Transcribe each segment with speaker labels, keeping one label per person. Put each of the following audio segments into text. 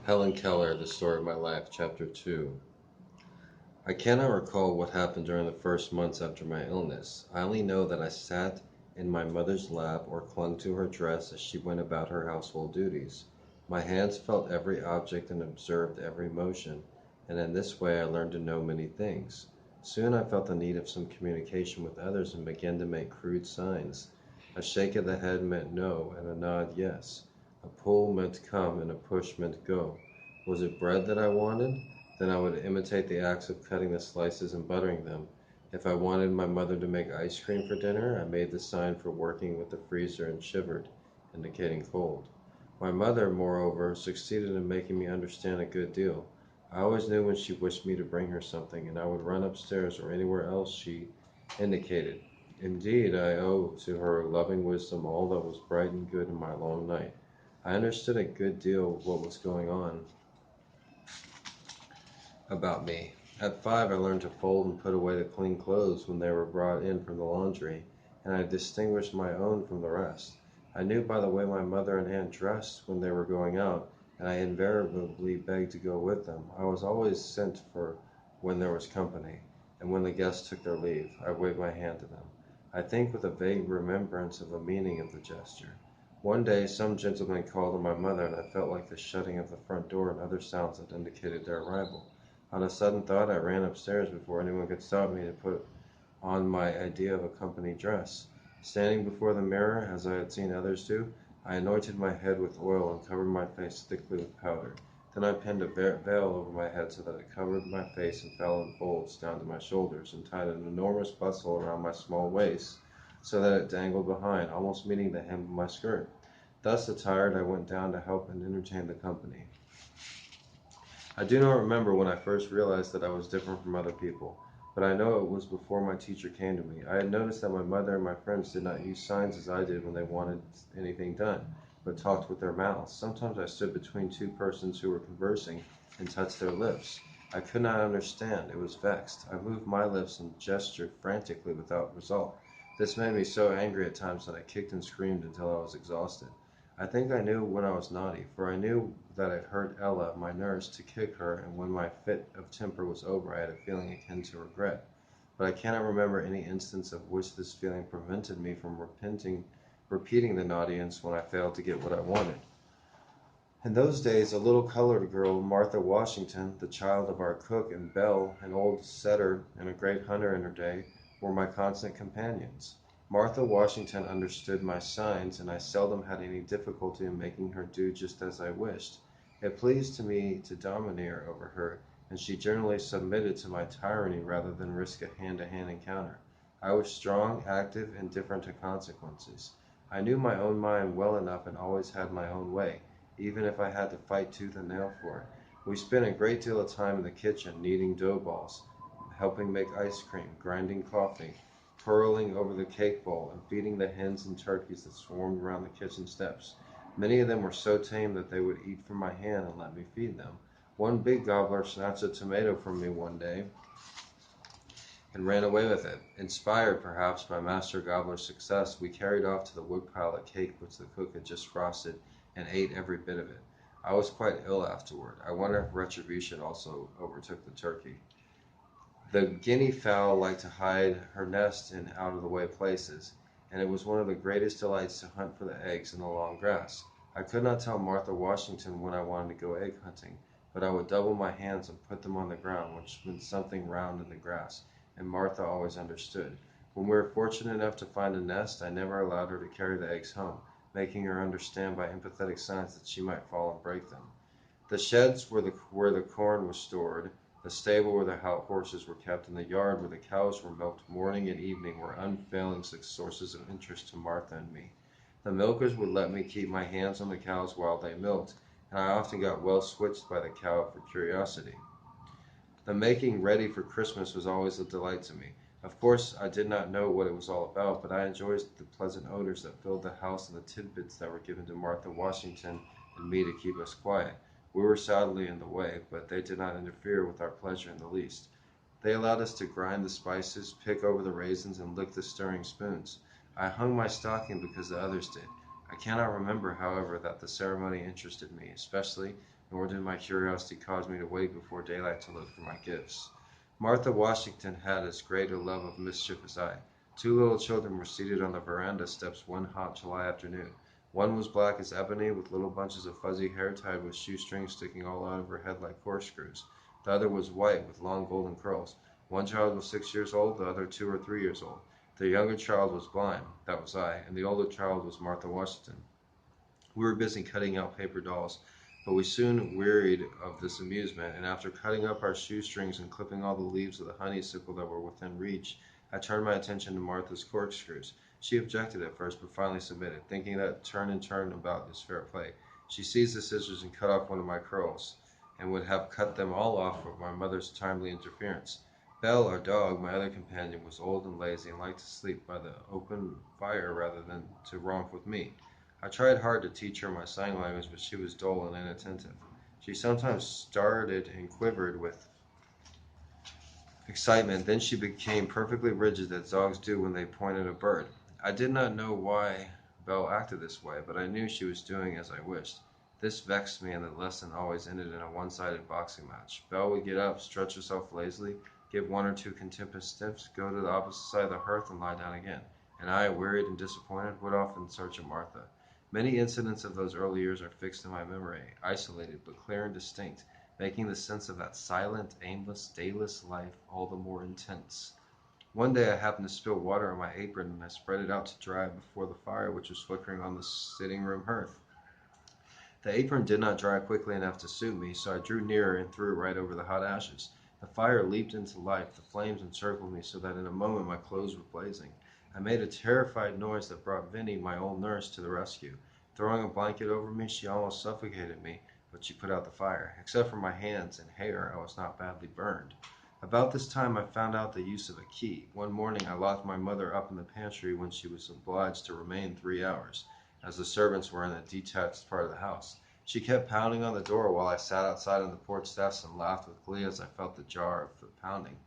Speaker 1: Helen Keller, The Story of My Life, Chapter 2. I cannot recall what happened during the first months after my illness. I only know that I sat in my mother's lap or clung to her dress as she went about her household duties. My hands felt every object and observed every motion, and in this way I learned to know many things. Soon I felt the need of some communication with others and began to make crude signs. A shake of the head meant no, and a nod yes. A pull meant come, and a push meant go. Was it bread that I wanted? Then I would imitate the acts of cutting the slices and buttering them. If I wanted my mother to make ice cream for dinner, I made the sign for working with the freezer and shivered, indicating cold. My mother, moreover, succeeded in making me understand a good deal. I always knew when she wished me to bring her something, and I would run upstairs or anywhere else she indicated. Indeed, I owe to her loving wisdom all that was bright and good in my long night. I understood a good deal of what was going on about me. At 5, I learned to fold and put away the clean clothes when they were brought in from the laundry, and I distinguished my own from the rest. I knew by the way my mother and aunt dressed when they were going out, and I invariably begged to go with them. I was always sent for when there was company, and when the guests took their leave, I waved my hand to them. I think with a vague remembrance of the meaning of the gesture. One day some gentleman called on my mother, and I felt like the shutting of the front door and other sounds that indicated their arrival. On a sudden thought, I ran upstairs before anyone could stop me to put on my idea of a company dress. Standing before the mirror, as I had seen others do, I anointed my head with oil and covered my face thickly with powder. Then I pinned a veil over my head so that it covered my face and fell in folds down to my shoulders, and tied an enormous bustle around my small waist so that it dangled behind, almost meeting the hem of my skirt. Thus attired, I went down to help and entertain the company. I do not remember when I first realized that I was different from other people, but I know it was before my teacher came to me. I had noticed that my mother and my friends did not use signs as I did when they wanted anything done, but talked with their mouths. Sometimes I stood between two persons who were conversing and touched their lips. I could not understand. It was vexed. I moved my lips and gestured frantically without result. This made me so angry at times that I kicked and screamed until I was exhausted. I think I knew when I was naughty, for I knew that it hurt Ella, my nurse, to kick her, and when my fit of temper was over, I had a feeling akin to regret. But I cannot remember any instance of which this feeling prevented me from repeating the naughtiness when I failed to get what I wanted. In those days, a little colored girl, Martha Washington, the child of our cook, and Belle, an old setter and a great hunter in her day, were my constant companions. Martha Washington understood my signs, and I seldom had any difficulty in making her do just as I wished. It pleased me to domineer over her, and she generally submitted to my tyranny rather than risk a hand-to-hand encounter. I was strong, active, indifferent to consequences. I knew my own mind well enough and always had my own way, even if I had to fight tooth and nail for it. We spent a great deal of time in the kitchen, kneading dough balls, helping make ice cream, grinding coffee, twirling over the cake bowl, and feeding the hens and turkeys that swarmed around the kitchen steps. Many of them were so tame that they would eat from my hand and let me feed them. One big gobbler snatched a tomato from me one day and ran away with it. Inspired, perhaps, by Master Gobbler's success, we carried off to the woodpile a cake which the cook had just frosted, and ate every bit of it. I was quite ill afterward. I wonder if retribution also overtook the turkey. The guinea fowl liked to hide her nest in out-of-the-way places, and it was one of the greatest delights to hunt for the eggs in the long grass. I could not tell Martha Washington when I wanted to go egg hunting, but I would double my hands and put them on the ground, which meant something round in the grass, and Martha always understood. When we were fortunate enough to find a nest, I never allowed her to carry the eggs home, making her understand by empathetic signs that she might fall and break them. The sheds where the corn was stored, the stable where the horses were kept, and the yard where the cows were milked morning and evening were unfailing sources of interest to Martha and me. The milkers would let me keep my hands on the cows while they milked, and I often got well switched by the cow for curiosity. The making ready for Christmas was always a delight to me. Of course, I did not know what it was all about, but I enjoyed the pleasant odors that filled the house and the tidbits that were given to Martha Washington and me to keep us quiet. We were sadly in the way, but they did not interfere with our pleasure in the least. They allowed us to grind the spices, pick over the raisins, and lick the stirring spoons. I hung my stocking because the others did. I cannot remember, however, that the ceremony interested me, especially nor did my curiosity cause me to wait before daylight to look for my gifts. Martha Washington had as great a love of mischief as I. Two little children were seated on the veranda steps one hot July afternoon. One was black as ebony, with little bunches of fuzzy hair tied with shoestrings sticking all out of her head like corkscrews. The other was white, with long golden curls. One child was 6 years old, the other 2 or 3 years old. The younger child was blind, that was I, and the older child was Martha Washington. We were busy cutting out paper dolls, but we soon wearied of this amusement, and after cutting up our shoestrings and clipping all the leaves of the honeysuckle that were within reach, I turned my attention to Martha's corkscrews. She objected at first, but finally submitted, thinking that turn and turn about is fair play. She seized the scissors and cut off one of my curls, and would have cut them all off but my mother's timely interference. Belle, our dog, my other companion, was old and lazy and liked to sleep by the open fire rather than to romp with me. I tried hard to teach her my sign language, but she was dull and inattentive. She sometimes started and quivered with excitement, then she became perfectly rigid as dogs do when they point at a bird. I did not know why Belle acted this way, but I knew she was doing as I wished. This vexed me, and the lesson always ended in a one-sided boxing match. Belle would get up, stretch herself lazily, give one or two contemptuous sniffs, go to the opposite side of the hearth, and lie down again. And I, wearied and disappointed, would off in search of Martha. Many incidents of those early years are fixed in my memory, isolated but clear and distinct, making the sense of that silent, aimless, dayless life all the more intense. One day I happened to spill water on my apron, and I spread it out to dry before the fire which was flickering on the sitting room hearth. The apron did not dry quickly enough to suit me, so I drew nearer and threw it right over the hot ashes. The fire leaped into life, the flames encircled me so that in a moment my clothes were blazing. I made a terrified noise that brought Vinnie, my old nurse, to the rescue. Throwing a blanket over me, she almost suffocated me, but she put out the fire. Except for my hands and hair, I was not badly burned. About this time I found out the use of a key. One morning I locked my mother up in the pantry when she was obliged to remain 3 hours, as the servants were in a detached part of the house. She kept pounding on the door while I sat outside on the porch steps and laughed with glee as I felt the jar of the pounding.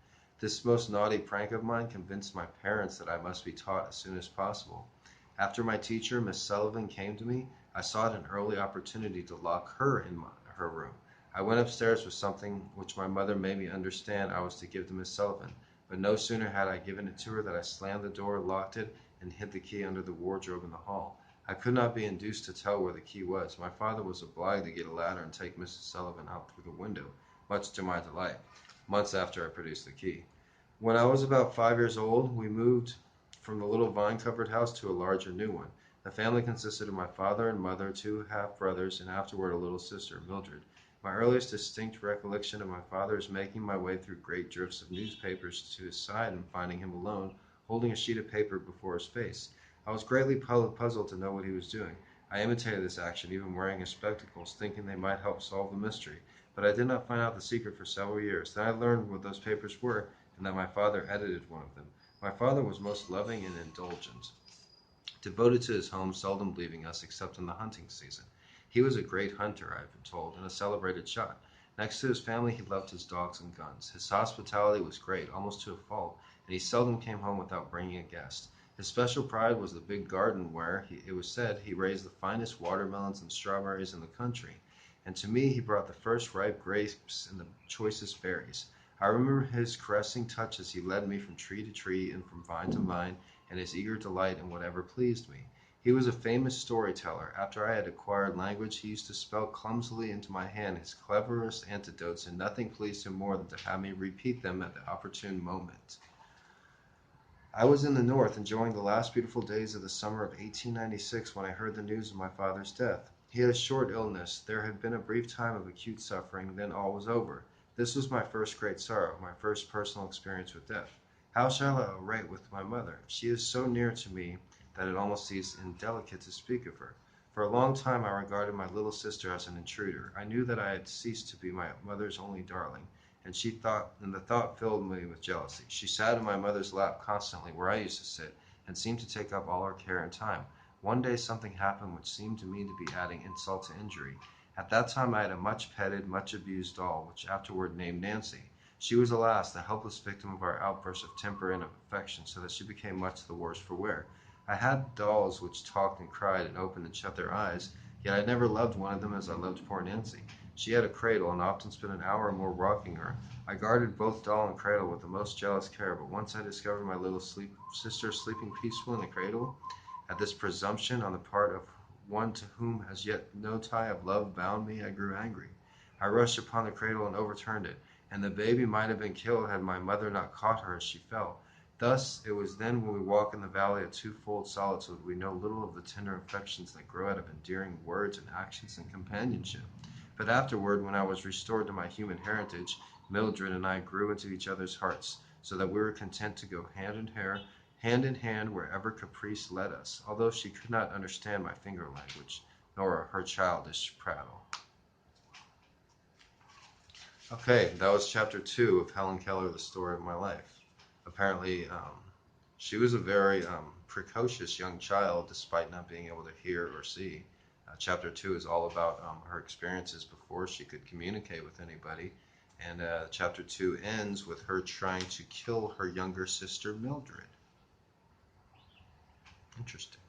Speaker 1: This most naughty prank of mine convinced my parents that I must be taught as soon as possible. After my teacher, Miss Sullivan, came to me, I sought an early opportunity to lock her in her room. I went upstairs with something which my mother made me understand I was to give to Miss Sullivan, but no sooner had I given it to her than I slammed the door, locked it, and hid the key under the wardrobe in the hall. I could not be induced to tell where the key was. My father was obliged to get a ladder and take Mrs. Sullivan out through the window, much to my delight, months after I produced the key. When I was about 5 years old, we moved from the little vine-covered house to a larger new one. The family consisted of my father and mother, two half-brothers, and afterward a little sister, Mildred. My earliest distinct recollection of my father is making my way through great drifts of newspapers to his side and finding him alone, holding a sheet of paper before his face. I was greatly puzzled to know what he was doing. I imitated this action, even wearing his spectacles, thinking they might help solve the mystery. But I did not find out the secret for several years. Then I learned what those papers were, and that my father edited one of them. My father was most loving and indulgent, devoted to his home, seldom leaving us except in the hunting season. He was a great hunter, I have been told, and a celebrated shot. Next to his family, he loved his dogs and guns. His hospitality was great, almost to a fault, and he seldom came home without bringing a guest. His special pride was the big garden where, it was said, he raised the finest watermelons and strawberries in the country, and to me he brought the first ripe grapes and the choicest berries. I remember his caressing touch as he led me from tree to tree and from vine to vine, and his eager delight in whatever pleased me. He was a famous storyteller. After I had acquired language, he used to spell clumsily into my hand his cleverest anecdotes, and nothing pleased him more than to have me repeat them at the opportune moment. I was in the North, enjoying the last beautiful days of the summer of 1896 when I heard the news of my father's death. He had a short illness. There had been a brief time of acute suffering, then all was over. This was my first great sorrow, my first personal experience with death. How shall I write with my mother? She is so near to me that it almost seems indelicate to speak of her. For a long time I regarded my little sister as an intruder. I knew that I had ceased to be my mother's only darling, and the thought filled me with jealousy. She sat in my mother's lap constantly, where I used to sit, and seemed to take up all her care and time. One day something happened which seemed to me to be adding insult to injury. At that time I had a much petted, much abused doll, which afterward named Nancy. She was, alas, the helpless victim of our outbursts of temper and of affection, so that she became much the worse for wear. I had dolls which talked and cried and opened and shut their eyes, Yet I never loved one of them as I loved poor Nancy. She had a cradle, and often spent an hour or more rocking her. I guarded both doll and cradle with the most jealous care, but once I discovered my little sister sleeping peaceful in the cradle, at this presumption on the part of one to whom as yet no tie of love bound me, I grew angry. I rushed upon the cradle and overturned it, and the baby might have been killed had my mother not caught her as she fell. Thus it was then when we walk in the valley of twofold solitude, we know little of the tender affections that grow out of endearing words and actions and companionship. But afterward, when I was restored to my human heritage, Mildred and I grew into each other's hearts, so that we were content to go hand in hand wherever caprice led us, although she could not understand my finger language, nor her childish prattle. Okay, that was chapter 2 of Helen Keller, The Story of My Life. Apparently, she was a very precocious young child, despite not being able to hear or see. Chapter 2 is all about her experiences before she could communicate with anybody. And chapter 2 ends with her trying to kill her younger sister, Mildred. Interesting.